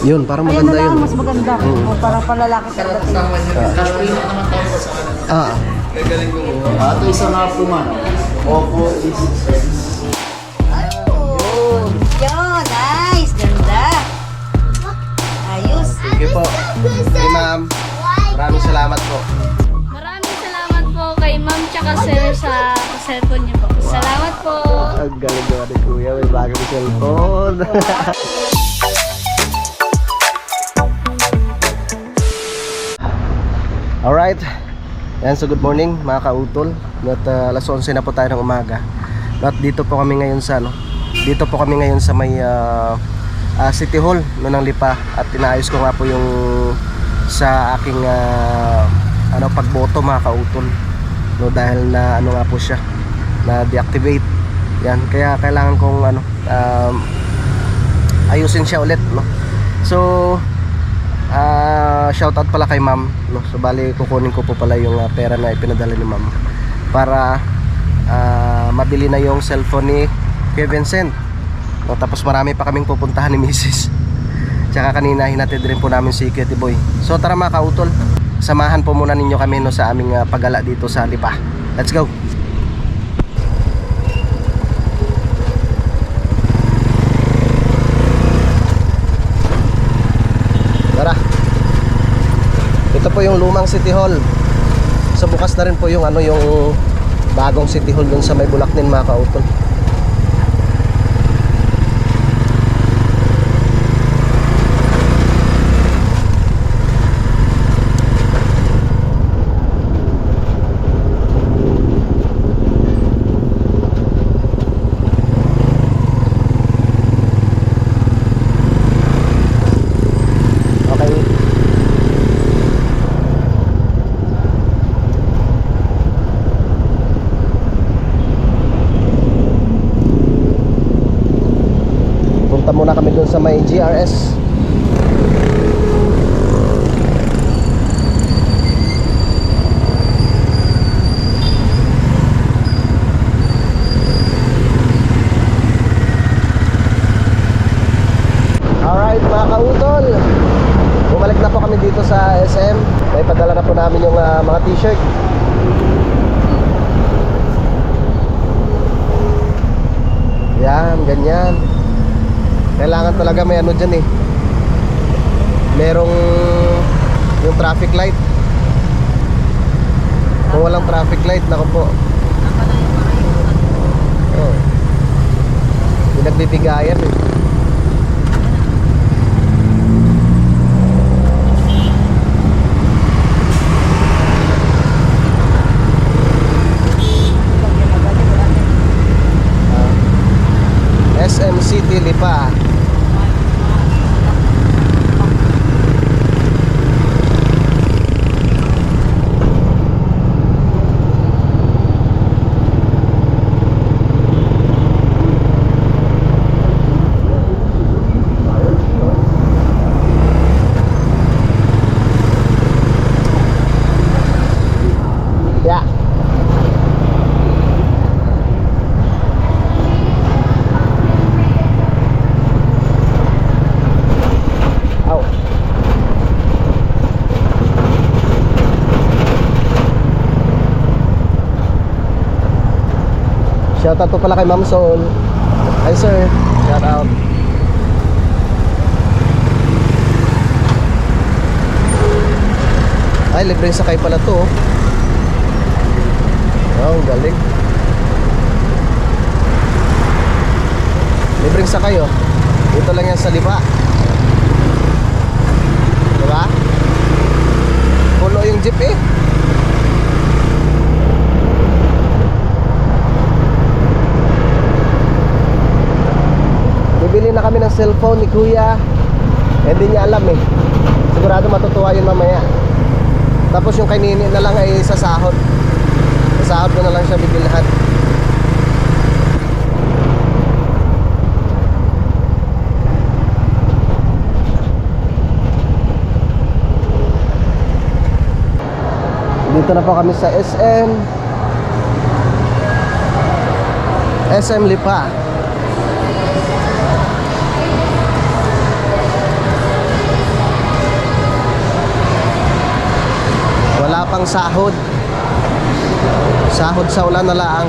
Yun, parang Ayan maganda na lang, yun. mas maganda. O, parang palalaki ka dating. Cash payment naman tayo sa kanila. Ah, Ito isa nga po man. Oppo A6s. Ayun. Yun, nice. Ganda. Ayos. thank you po. Hey ma'am, maraming salamat po. Maraming salamat po kay ma'am tsaka sir sa cellphone niyo po. Salamat po. Ang galing naman ni Kuya, may bagong cellphone. Alright, yan, so good morning mga kautol. At alas 11 na po tayo ng umaga. At dito po kami ngayon sa dito po kami ngayon sa may City Hall ng Lipa. At inaayos ko nga po yung sa aking pagboto mga kautol, dahil na nga po siya na deactivate. Yan, kaya kailangan kong ayusin siya ulit, no. So shoutout pala kay ma'am, no? So bali kukunin ko po pala yung pera na ipinadala ni ma'am para mabili na yung cellphone ni Kuya Vincent, no? Tapos marami pa kaming pupuntahan ni Mrs. Tsaka kanina hinatid rin po namin si Cutie Boy. So tara mga kautol, samahan po muna ninyo kami, no, sa aming paggala dito sa Lipa. Let's go. Tara. Ito po yung lumang City Hall. So bukas na rin po yung yung bagong City Hall dun sa may Bulacnin mga kautol. Muna kami dun sa may GRS. Alright mga kautol, bumalik na po kami dito sa SM. May padala na po namin yung mga t-shirt. Yan, ganyan. Kailangan talaga may dyan eh. Merong yung traffic light. Kung walang traffic light, naku po. Oh. Pinagbibigayan eh. SM City Lipa. Yeah. Shoutout po pala kay Ma'am Sol. Hi sir, shoutout. Ay, libreng sakay pala to. Oh, galing. Libreng sakay oh. Dito lang yan sa Lipa. Diba? Pulo yung jeep eh. Bibili na kami ng cellphone ni Kuya. Hindi niya alam eh. Sigurado matutuwa yun mamaya. Tapos yung kay Nini na lang ay sa sahod. Sa sahod ko na lang siya bibilhan. Dito na po kami sa SM Lipa. pang sahod. Sahod sa ulan na laang.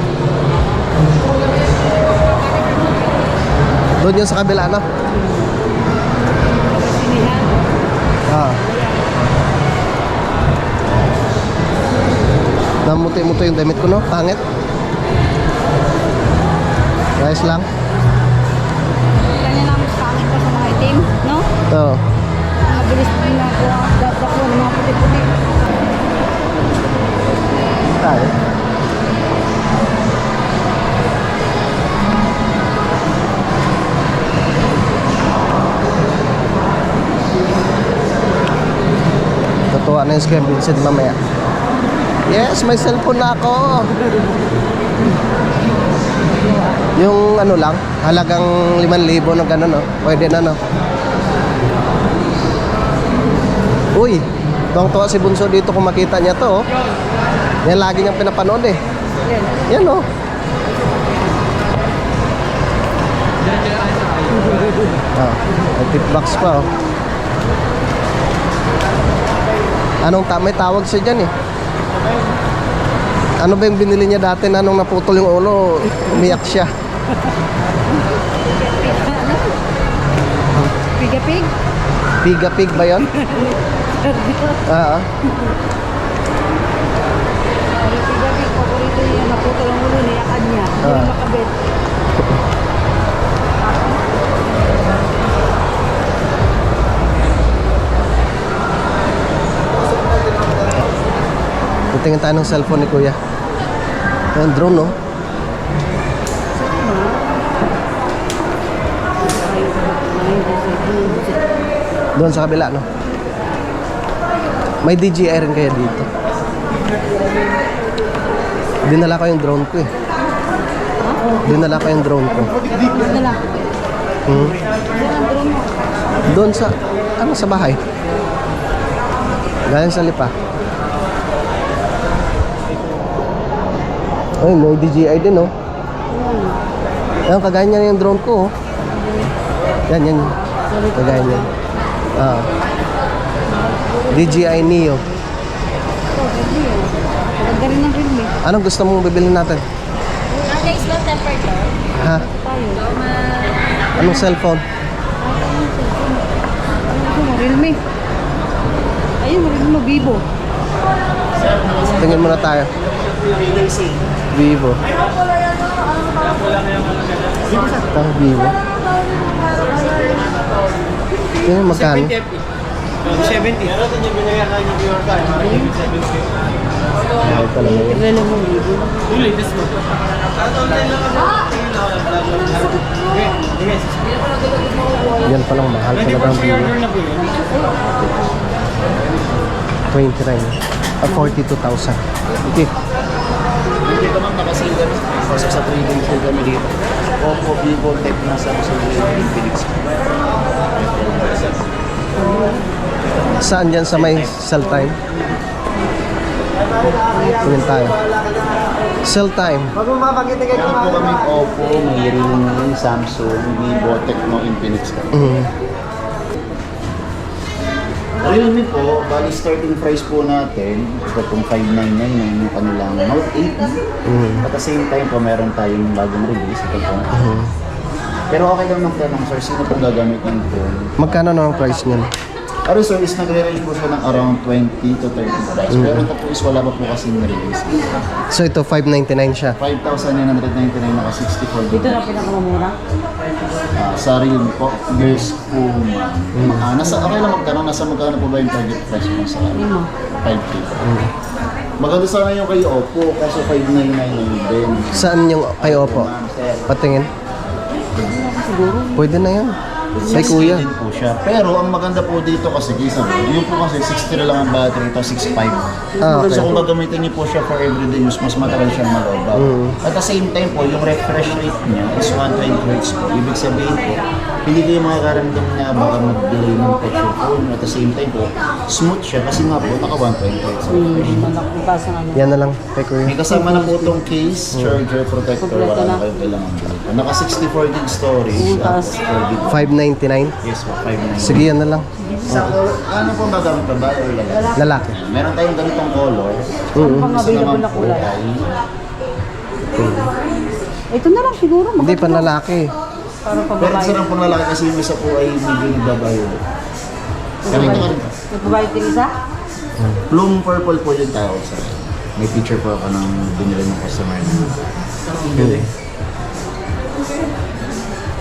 Doon yun sa kabila, no? Ah. Namuti-muti yung damit ko, no? Pangit. Guys lang. Kanya namin sa akin pa sa mga itim, no? Oo. Mabilis din na ako dapat ko ng mga puti-puti. Tayo. Tatuwa na yung Square Vincent mamaya. Yes, may cellphone na ako. Yung ano lang, halagang 5,000 na gano'n, no? Pwede na, no? Uy, tuwang-tuwa si Bunso dito kung makita niya to, oh. Yan lagi niyang pinapanood, eh. Yan, oh. Ah, may tip box pa, oh. May tawag siya dyan, eh. Ano ba yung binili niya dati na nung naputol yung ulo, umiyak siya. Pig-a-pig? Pig-a-pig ba yun? Ah, Pig-a-pig, paborito niya, naputol ang ulo, niyakan niya. Hindi Ah. na makabit. Tingin tayo ng cellphone ni Kuya. Yung drone, no? Doon sa kabila, no? May DJI rin kaya dito. Dinala ko yung drone ko, eh. Dinala ko yung drone ko. Ano lang? Hmm? Diyan ang drone mo. Doon sa, sa bahay. Galing sa Lipa. Ay, may DJI din, oh. Yan, kagaya niya yung drone ko, oh. Yan. Kagaya niya. Ah. DJI Neo. Maganda rin ang film, eh. Anong gusto mong bibilhin natin? Guys, no tempered door. Ha? Anong cellphone? Ano mo, Realme? Ayun, Realme mo, Vivo. Tingin muna tayo. Vivo. Ito, Vivo. Tingin magkano? 70. Mahal pala na yun. Realme mo, Vivo. Yan palang mahal talaga ang Vivo. 29. 42,000. Okay. Dito ma'am, nakasilgan. Pasok sa trading po kami dito. Oppo, Vivo, Tecno, Samsung, Infinix. Saan yan sa may cell time? Tingin tayo. Cell time. Meron po kami Oppo, may Realme, Samsung, Vivo, Tecno, Infinix. Realme po, bali starting price po natin, ito pong 599 yung kanilang Note 8. At the same time po, meron tayong bagong release. Ito po. Pero okay lang ng tanong, sir, sino pong gagamit ng phone? Magkano na ang price niyan? Pero sir, is nagre-range po siya ng around 20 to 30 price. Pero ito po is wala pa po kasi release. So ito 599 siya. 5,999 naka 64 Ito GB. na pinakamamura. Sa Realme po, years po. Okay lang magtanong, nasa magkano po ba yung target price mo sa 5K? Maganda sana yung kay Oppo, kaso 599 yung din. Saan yung kay Oppo? Patingin. Pwede na yan. May kuya. Din po siya. Pero ang maganda po dito kasi kaysa yung po kasi 60 na lang ang battery, ito 6.5. Ah, okay. So kung gagamitin niyo po siya for everyday use, mas matagal siyang malobaw. At the same time po, yung refresh rate niya is 120 Hz po. Ibig sabihin po, hindi kayo makakaramdam na baka mag-delay ng picture phone. At the same time po, smooth siya kasi nga po, naka 120 Hz. Yan na lang kay kuya. May kasama na po itong case, charger, protector, wala na kayong kailangan dito. Naka 64 gig storage, tapos 4 gig. 599. Yes po, 599. Sige, yan na lang. Sa color, ano pong gagamit, babae or lalaki? Lalaki. Meron tayong ganitong color. Mm. Pang Gusto available naman na po kulay. ay Ito na lang siguro. Hindi pa lalaki. Para pang pero babae. gusto lang pong lalaki kasi yung isa po ay medyo nagbabayo. Ganito ka rin. Nagbabayad din isa? Plum purple po yung tawag sa akin. May picture po ako ng binili ng customer na.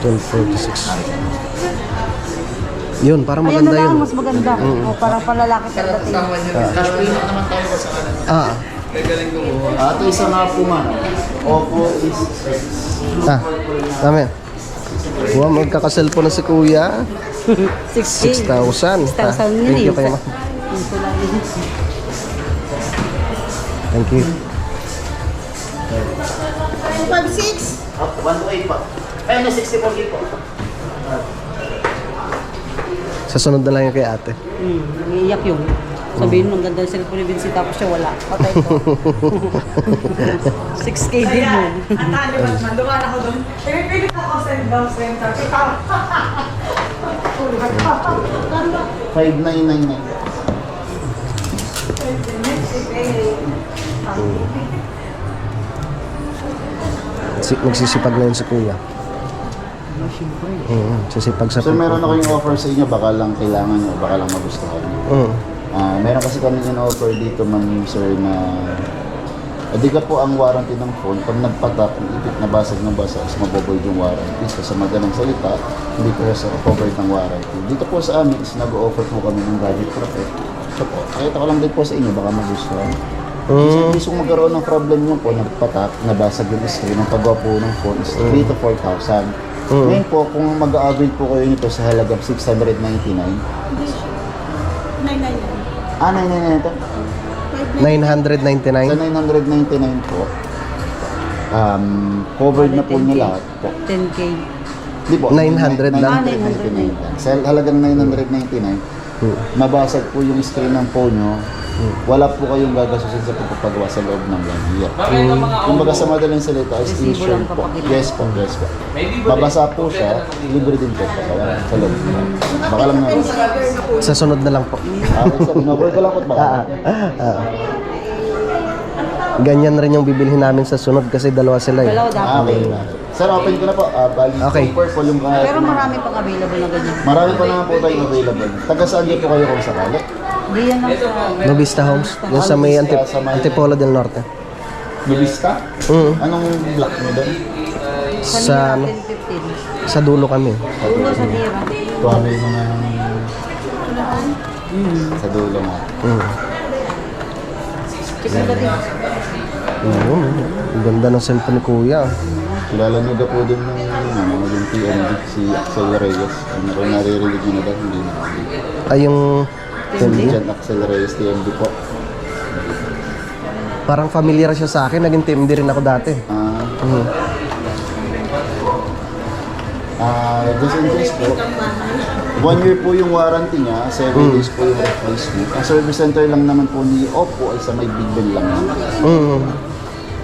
1246. Yun, parang Ayan na maganda lang, yun. mas maganda. O, parang palalaki pagdating. Cash payment naman tayo sa kanan. Ito isa nga po man. Oppo is Dami. Wow, magkakaselfon na si Kuya. 6K. 6,000. 6,000 yun Thank you eh. kayo, ma. Ito lang yun. Thank you. 128 pa. Ay, na 64 po. Sa sunod na lang yung kay ate. Iiyak yun. Sabihin mo, ang ganda ng cellphone ni Vinci, tapos siya wala. Patay ko. 6K din yun. Ang talibat man, dumaan ako doon. Pinipilit ako send down, send down. Kita. 5999. Nagsisipag na yun si Kuya. Sisipag sa So meron ako yung offer sa inyo, baka lang kailangan nyo, baka lang magustuhan nyo. Meron kasi kami in-offer dito man sir na di ka po ang warranty ng phone. Pag nagpatak, ang ipit na basag ng basag, is maboboid yung warranty. So sa madalang salita, hindi po sa covered ng warranty. Dito po sa amin is nag-offer po kami ng Gadget Protect. So po, kahit ako lang din po sa inyo, baka magustuhan. So gusto magkaroon ng problem yung po, nagpatak, nabasag yung screen, ang paggawa po ng phone is 3 to 4,000. Ngayon po, kung mag-a-avail po kayo nito sa halagang 699. 999 ito? 999. Sa 999 po, covered na po niya lahat po. 10K. Di po, 900 lang. 999 lang. Sa halagang 999, mabasag po yung screen ng phone nyo. Wala po kayong gagasusin sa pagpapagawa sa loob ng 1 year. Kumbaga sa madaling salita, is Resibo lang insured po. papakita. Yes po, yes po. Babasa po siya, libre din po pagawa sa loob. Baka lang na. Sa sunod na lang po. Okay, so in-over ko lang po baka. Ganyan rin yung bibilhin namin sa sunod kasi dalawa sila eh. Dalawa dapat. Okay. Sir, open ko na po. Bali, Okay. purple yung Pero marami pang available na ganyan. marami pa naman po tayong available. Taga saan niyo po kayo kung sakali? Hindi yan lang sa... Novista Homes. Yung sa may Antipolo del Norte. Nubista? Anong block mo doon? Sa, ano, 10-15. sa dulo kami. Ulo sa Dira. Tuwami mo na sa dulo mo. Ang ganda ng cellphone ni Kuya. Kilala niyo ka po din yung TMD, si Axel Reyes. Ano ko naririnig niyo na doon? Hindi na. Ay, yung Si John Axel Reyes, TMD po. parang familiar siya sa akin. Naging team din rin ako dati. Just in case po, 1 year po yung warranty niya, 7 days po yung replacement. Ang service center lang naman po ni Oppo ay sa may Big Ben lang naman.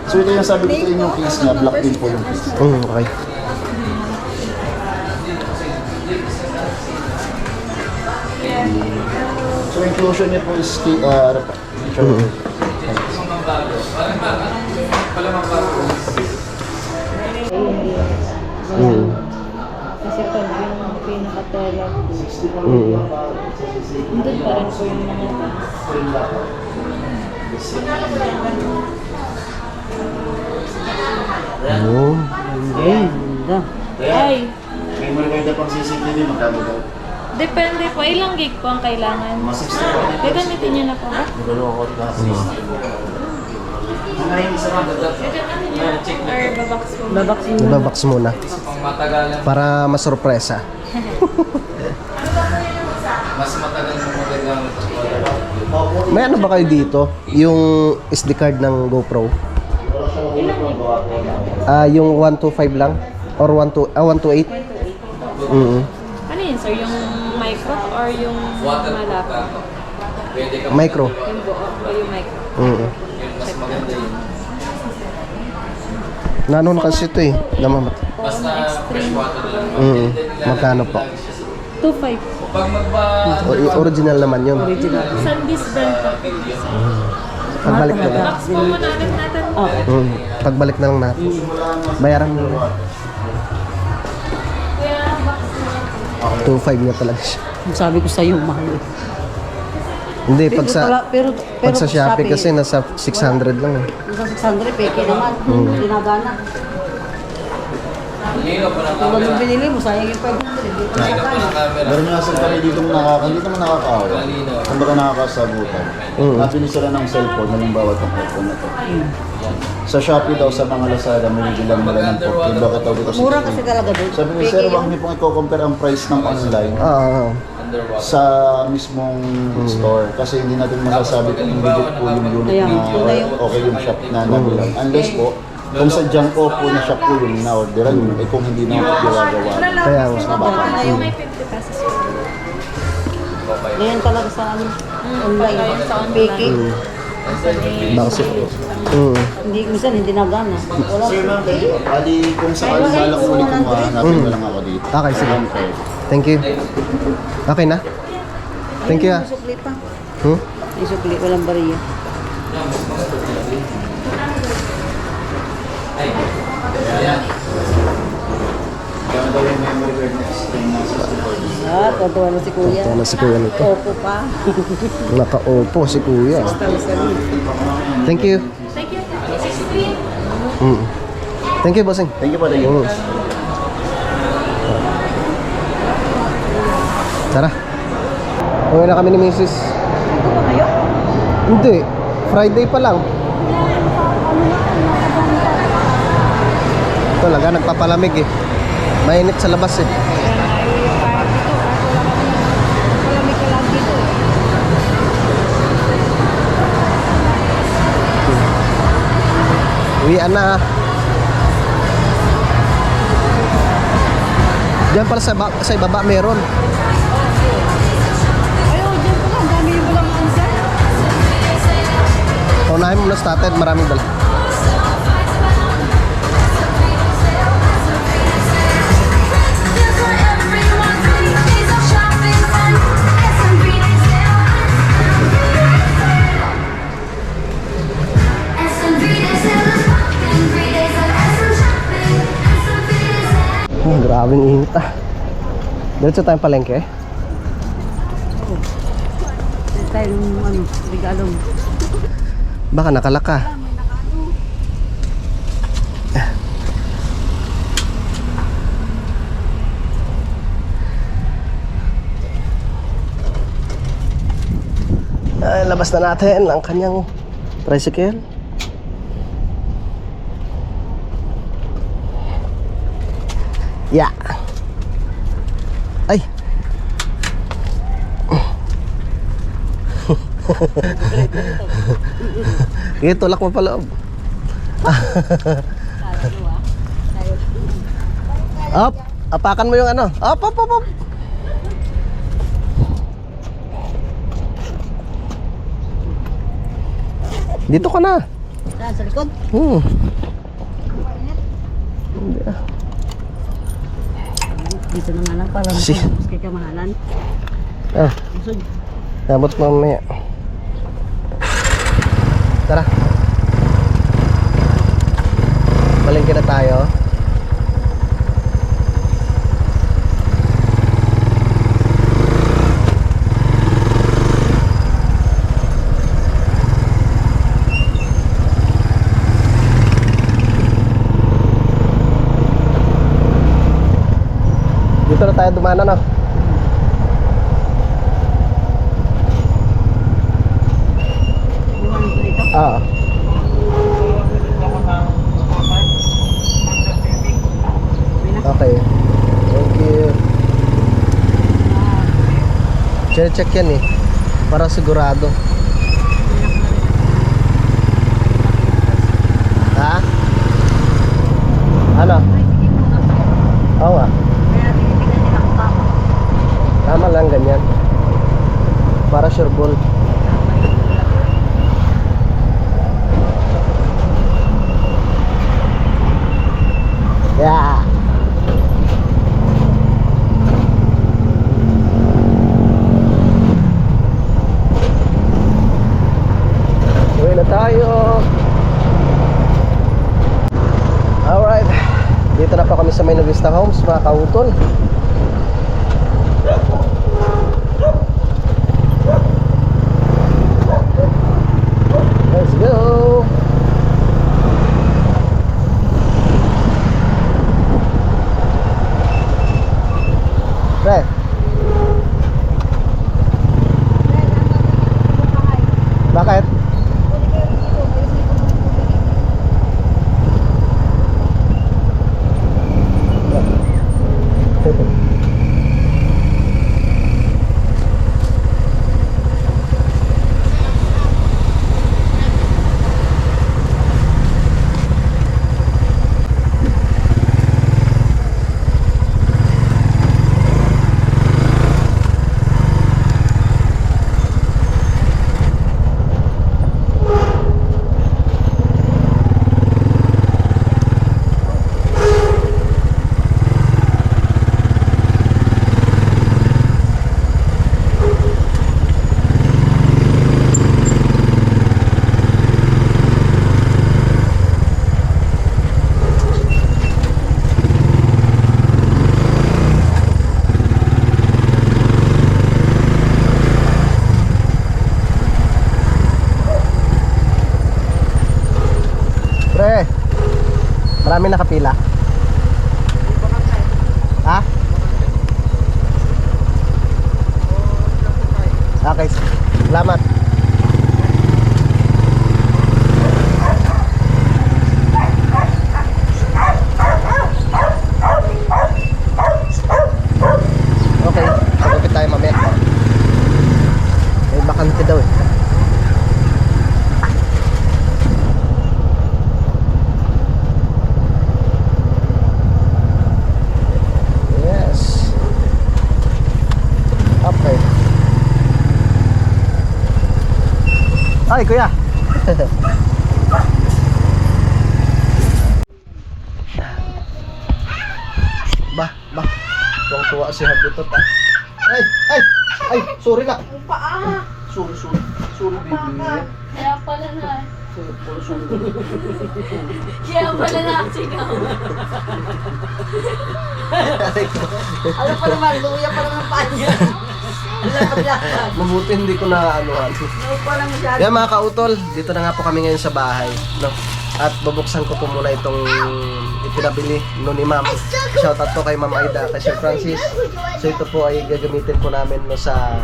So ito yung sabi ko sa inyong case niya, black din po yung case. Okay. So inclusion niya po is Kasi pag yung pinaka-tela, hindi pa rin po yung mga... Ganda. Ay, May maganda pang CCTV, magkano daw? depende po. Ilang gig po ang kailangan? Mas 60 po. Gagamitin niyo na po ba? Naguloko ko na 60. Ang isa lang. Gagamitin niyo or babox po? Babaksin mo. Ibabox muna. Para masurpresa. May ano ba kayo dito? Yung SD card ng GoPro? Yung 125 lang? Or 128? Ano yun, sir? Yung micro or yung malapit? Micro. Yung buo o yung micro? Nanon kasi ito eh. Namamat. Basta extreme. Magkano po? 2.5. Original naman yun. Original. Sandis brand po. Pagbalik na lang. Box po muna ulit natin. Pagbalik na lang natin. Bayaran mo. 2.5 nga talaga siya. Sabi ko sa'yo, mahal. Hindi, pag sa pero Shopee kasi nasa 600 lang. Nasa 600, peke naman. Dinagana. Kung ano binili mo, sayang yung 500. Hindi ko nakakaya. Meron nga sila kami dito nakakaawa. Kumbaga nakakasabutan. Nabili sila ng cellphone, halimbawa itong cellphone na to. Sa Shopee daw, sa mga Lazada, may bilang nila ng 14. Bakit daw dito? Mura kasi talaga doon. Sabi ni Sir, huwag niyo pong i-compare ang price ng online sa mismong store. Kasi hindi natin masasabi kung legit po yung unit Ayan, na yun na yung- okay yung shop na nabilang. Unless po, kung sa junk po na shop po yung na-orderan yun, eh kung hindi na ginagawa. Kaya nga. Mas mababa. May 50 pesos. Ngayon talaga sa online. Peke. Bakit? Hindi, minsan hindi nagana. Wala. Sir, ma'am, kayo, ali kung sakaling balak ulit kung hanapin mo lang ako dito. Okay, sige. Okay. Thank you. Okay na? Thank you. May sukli pa. May sukli, walang bariya. Kaya daw yung memory card next time na sa support. Tontuwa na si Kuya. Tontuwa na si Kuya nito. Opo pa. Naka-opo si Kuya. Thank you. Thank you. Thank you, bossing. Thank you po, thank you. Tara. Uwi na kami ni Mrs. Ito ba kayo? Hindi. Friday pa lang. Talaga, nagpapalamig eh. Mainit sa labas eh. Malamig ka lang dito. Uwian na. Diyan pala sa ibaba meron. Ayaw, dyan pala. Ang dami yung walang answer. Unahin mo na started, maraming dala. Grabing init ah. Diretso tayong palengke. Tayo ng regalo. Baka nakalaka. Ay, labas na natin ang kanyang tricycle. Yeah. Ay. Sige, tulak mo pa loob. Up, apakan mo yung ano. Up. Dito ka na. Saan? Sa likod? Hindi ah. Dito na nga lang para Si- mas kay kamahalan. Ah, Busog. abot mamaya. Tara. Palengke na tayo. Dito na tayo dumana na. Iwan ko dito. Okay. Thank you. Check yan eh. Para sigurado. Ha? Ano? Oo nga. Kaya tinitingnan nila kung tama. Tama lang ganyan. Para sure ball. Yeah. mga kautol. Let's go. Pre. Bakit? Pre, marami nakapila. Ha? Okay, salamat. Okay, magupit tayo mamaya. May bakante daw eh. Ay, kuya. Bah. Tuwang-tuwa si Habitot ah. Ay, sorry na. Sorry baby. Kaya pala na. Kaya pala nakasigaw. Alam pa naman, luya pa naman pa niya. Mabuti hindi ko na anuhan. Yan mga kautol, dito na nga po kami ngayon sa bahay, no? At bubuksan ko po muna itong ipinabili no ni Ma'am. Shoutout po kay Ma'am Aida, kay Sir Francis. So ito po ay gagamitin po namin no sa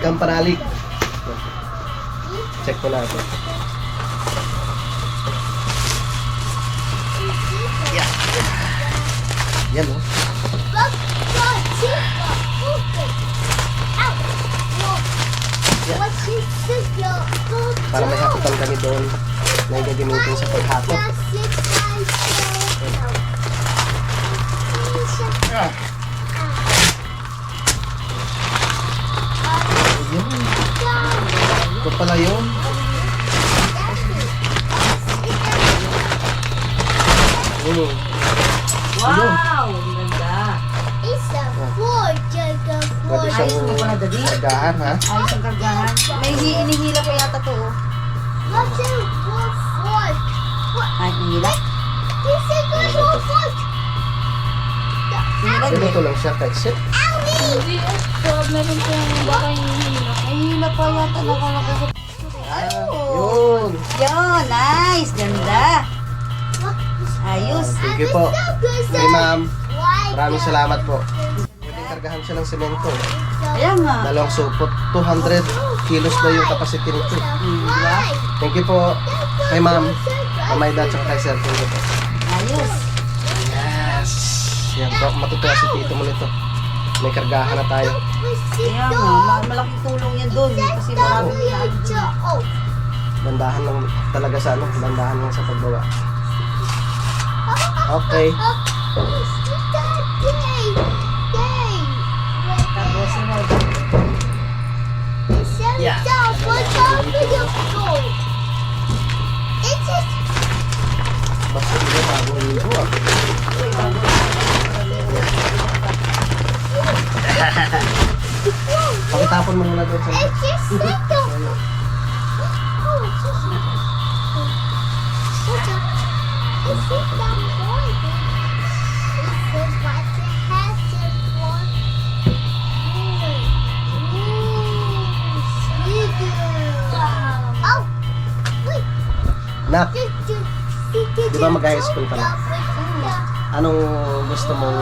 Kampanalig. Check po natin. Yan no. Para may hakutan kami doon na gagamitin sa paghakot. Ito pala yun. Wow! Ang ganda. Pwede siyang agahan ha. Ayos ang kargahan. May inihila pa yata to. Oh. Ay, inihila? Ganito lang siya kahit set. Hindi, meron ko yung baka hinihila. May hila pa yata nakalaki sa... Yun. Yun, nice. Ganda. Ayos. Thank you po. Hey ma'am. Maraming salamat po. Pwede kargahan siya ng semento. Ayan nga. Dalawang supot. 200 kilos na yung capacity nito. Diba? Thank you po. Kay ma'am. Mamayda at saka kay sir. Thank you po. Ayos. Yes. Yan po. Matutuwa si tito mo nito. May kargahan na tayo. Ayan nga. Malaking tulong yan doon. Kasi marami na. Bandahan lang talaga sa ano. Bandahan lang sa pagbawa. Okay. Tapos sunod. Yeah. Basta hindi bagong ligo ah. Pakitapon mo muna doon sa Nak, di ba mag-high school ka na? Anong gusto mong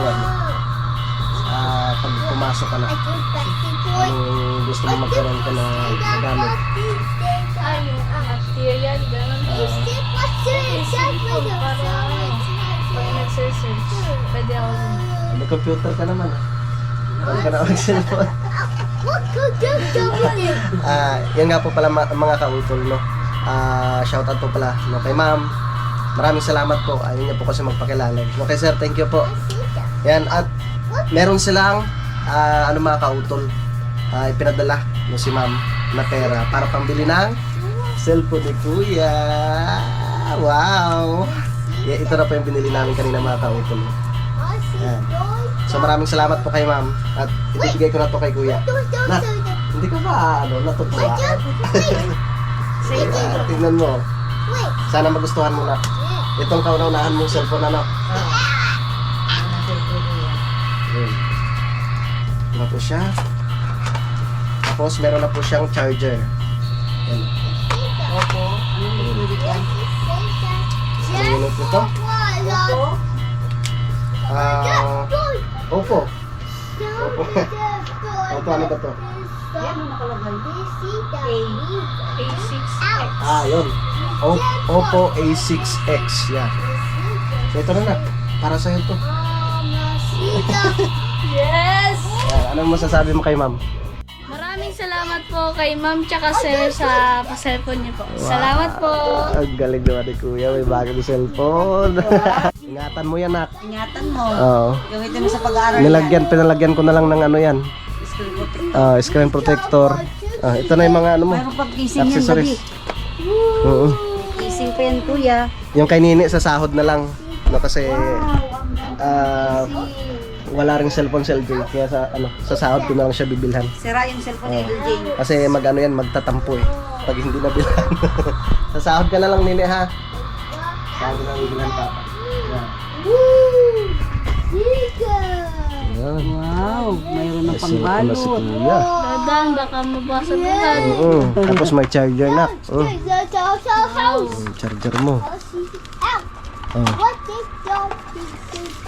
pag pumasok ka na? Anong gusto mong magkaroon ka na gamit? Material, gano'n. Pag nagsisearch, pwede ako. May computer ka naman. Huwag ka na mag-cellphone. Yan nga po pala mga kautol, no? Shoutout po pala no, kay ma'am. Maraming salamat po. Ayun niya po kasi magpakilala. No, kay sir, thank you po. Yan, at meron silang mga kautol, ipinadala no, si ma'am na pera para pambili ng cellphone ni kuya. Wow! Yeah, ito na po yung binili namin kanina mga kautol. Yan. So maraming salamat po kay ma'am at ibibigay ko na to kay kuya. Nak, hindi ka ba natutuwa? Tingnan mo. Sana magustuhan mo na. Itong kauna-unahan mong cellphone Ito na po siya. Tapos meron na po siyang charger. Yan. Opo. Anong unit yan? Anong unit ito? Opo. Opo, ano ba to? Yan ang nakalagay. A6X. Yun. Oppo A6X. Yan. So ito na. Para sa'yo to. Yes! Anong masasabi mo kay ma'am? Maraming salamat po kay ma'am tsaka sir sa pa-cellphone niyo po. Salamat po. Ang galing naman ni kuya. May bagong cellphone. Ingatan mo yan, nak. Ingatan mo. Oo. Gamitin mo sa pag-aaral Pinalagyan ko na lang ng ano yan. Screen protector. Screen protector. Ito na yung mga ano mo. Mayroon pang casing yan, Accessories. gabi. Oo. Casing pa yan, kuya. Yung kay Nini sa sahod na lang. No, kasi wala ring cellphone si LJ. Kaya sa sahod ko na lang siya bibilhan. Sira yung cellphone ni LJ. Kasi magtatampo eh. Pag hindi na bilhan. Sa sahod ka na lang, Nini, ha? Sahod na lang bibilhan, papa. Yan. Wow, mayroon ng Kasi ito na si pangbalot. kuya. Dadan, baka mabasag-basag. Tapos may charger na. Charger mo.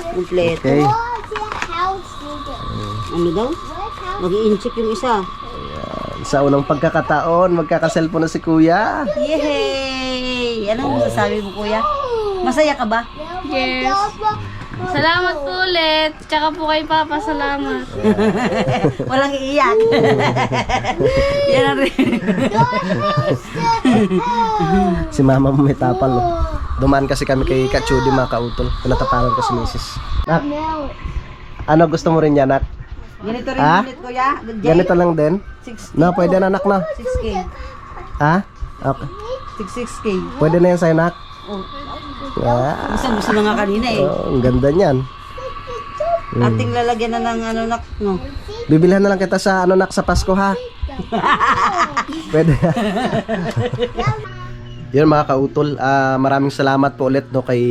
Kompleto. Okay. Ano daw? Mag-i-incheck yung isa. Sa unang pagkakataon, magkaka-cellphone na si kuya. Yay! Anong masasabi mo, kuya? Masaya ka ba? Yes. Salamat po ulit. Tsaka po kay Papa, salamat. Walang iiyak. Yan ang rin. Si mama mo may tapal. Oh. Dumaan kasi kami kay Kachudi mga kautol. Pinatapalan ko si misis. Nak, ano gusto mo rin yan, nak? Ganito rin Ha? ulit, kuya. Ganito lang din? 6K. No, pwede na, nak, na. 6K. Ha? Okay. 6K. Pwede na yan sa'yo, nak? Oh, Yeah. gusto na nga kanina eh. Oh, ang ganda niyan. Ating lalagyan na ng ano nak, no? Bibilhan na lang kita sa nak sa Pasko, ha? Pwede. Yun mga kautol, maraming salamat po ulit no kay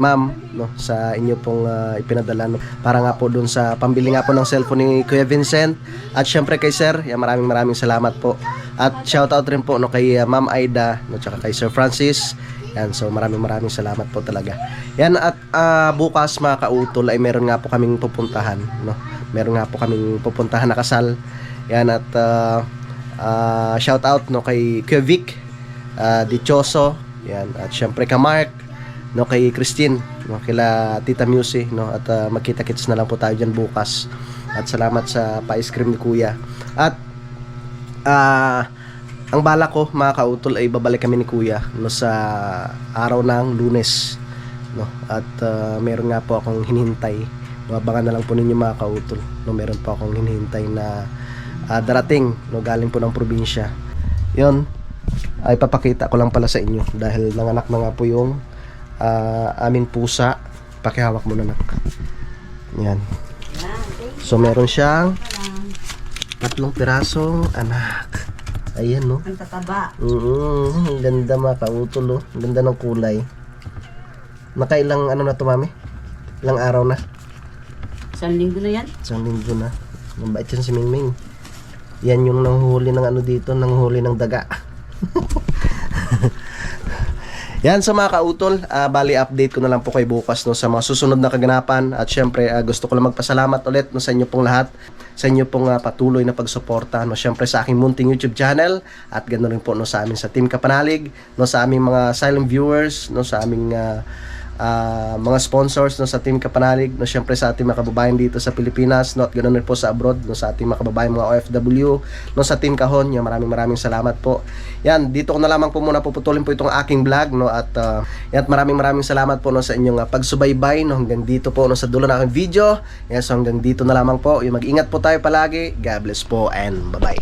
ma'am no sa inyo pong ipinadala no para nga po doon sa pambili nga po ng cellphone ni Kuya Vincent at syempre kay sir, maraming salamat po. At shoutout rin po no kay Ma'am Aida no tsaka kay Sir Francis. Yan, so maraming salamat po talaga. Yan at bukas mga kautol ay meron nga po kaming pupuntahan no. Meron nga po kaming pupuntahan na kasal. Yan at shoutout no kay Kuya Vic Dichoso, yan, at syempre ka Mark, no, kay Christine, no, kila Tita Musi, no, at magkita-kits na lang po tayo dyan bukas. At salamat sa pa-ice cream ni Kuya. At ang bala ko mga kautol ay babalik kami ni Kuya no sa araw ng Lunes, no, at meron nga po akong hinihintay. No, abangan na lang po ninyo mga kautol. No, meron po akong hinihintay na darating, no, galing po ng probinsya. 'Yon. Ay papakita ko lang pala sa inyo dahil nanganak na nga po yung aming pusa. Pakihawak mo na, nak. Yan. So meron siyang 3 pirasong anak. Ayan, no. Ang tataba. Ang ganda mga kautol, oh. Ang ganda ng kulay. Nakailang ano na to, mami? Ilang araw na? 1 linggo na yan. 1 linggo na. Mabait yan si Mingming. Yan yung nanghuli ng ano dito, nanghuli ng daga. Yan sa mga kautol, bali update ko na lang po kay bukas no, sa mga susunod na kaganapan. At syempre gusto ko lang magpasalamat ulit no, sa inyo pong lahat, sa inyo pong patuloy na pagsuporta no, syempre sa aking munting YouTube channel, at ganoon rin po no, sa amin sa Team Kapanalig, no, sa aming mga silent viewers, no, sa aming mga sponsors no, sa Team Kapanalig, no, syempre sa ating mga kababayan dito sa Pilipinas, no, at ganoon rin po sa abroad, no, sa ating mga kababayan mga OFW, no, sa Team Kahon. Yan, maraming salamat po. Yan, dito ko na lamang po muna puputulin po itong aking vlog no, at yan, maraming salamat po no, sa inyong pagsubaybay no, hanggang dito po no, sa dulo ng aking video. Yes, so hanggang dito na lamang po. Yung mag-ingat po tayo palagi. God bless po and bye-bye.